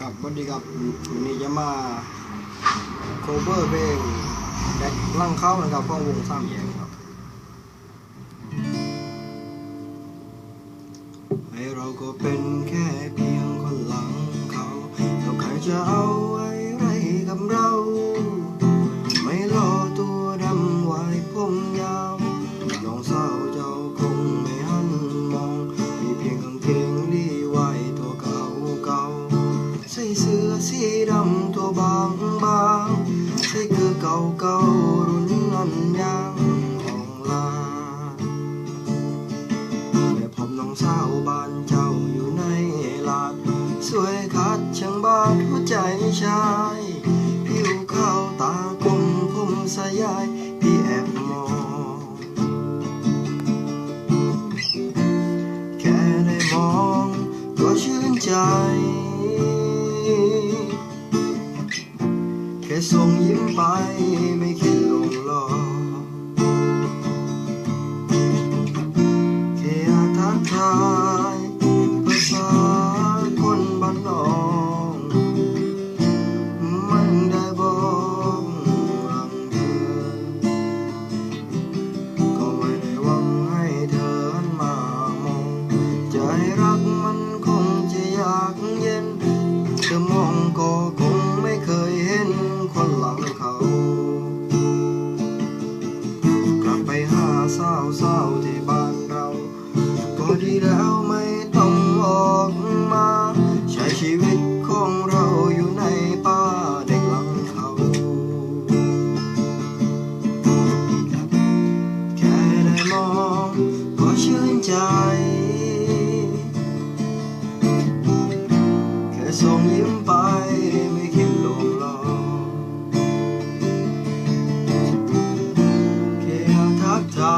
ครับสวัสดีครับวันนี้จะมาโคเวอร์เพลงแดกลั่งเข้านะครับของวงสามแยกครับให้เราก็เป็นแค่เพียงคนหลังเขาแล้วใครจะเอาอะไรกับเราไม่รอตัวดำไว้ผมยาวน้องสาวเจ้าคงไม่หันมองมีเพียงกางเกงดีไว้ตัวเก่าใส่เสื้อสีดำตัวบางใส่เกลือเก่ารุ่นนั้นยังอ่องลาแม่ผมน้องสาวบ้านเจ้าอยู่ในลาดสวยคัดช่างบาดหัวใจชายผิวขาวตากลมผมสายายพี่แอบมองแค่ได้มองก็ชื่นใจแค่ส่งยิ้มไปไม่คิดลงรอแค่อยากทักทายภาษาคนบ้านนอกมันได้บอกรังเธอก็ไม่ได้หวังให้เธอหันมามองใจรักมันคงจะอยากเย็นจะมองก็คงไม่เคยเห็นคนหลังเขากลับไปหาสาวที่บ้านเราก็ดีแล้วไม่ต้องออกมาใช้ชีวิตของเราอยู่ในป่าเด็กหลังเขาแค่ได้มองก็ชื่นใจแค่ส่งยิ้มไปไม่คิดลงรอแค่อยากทักทา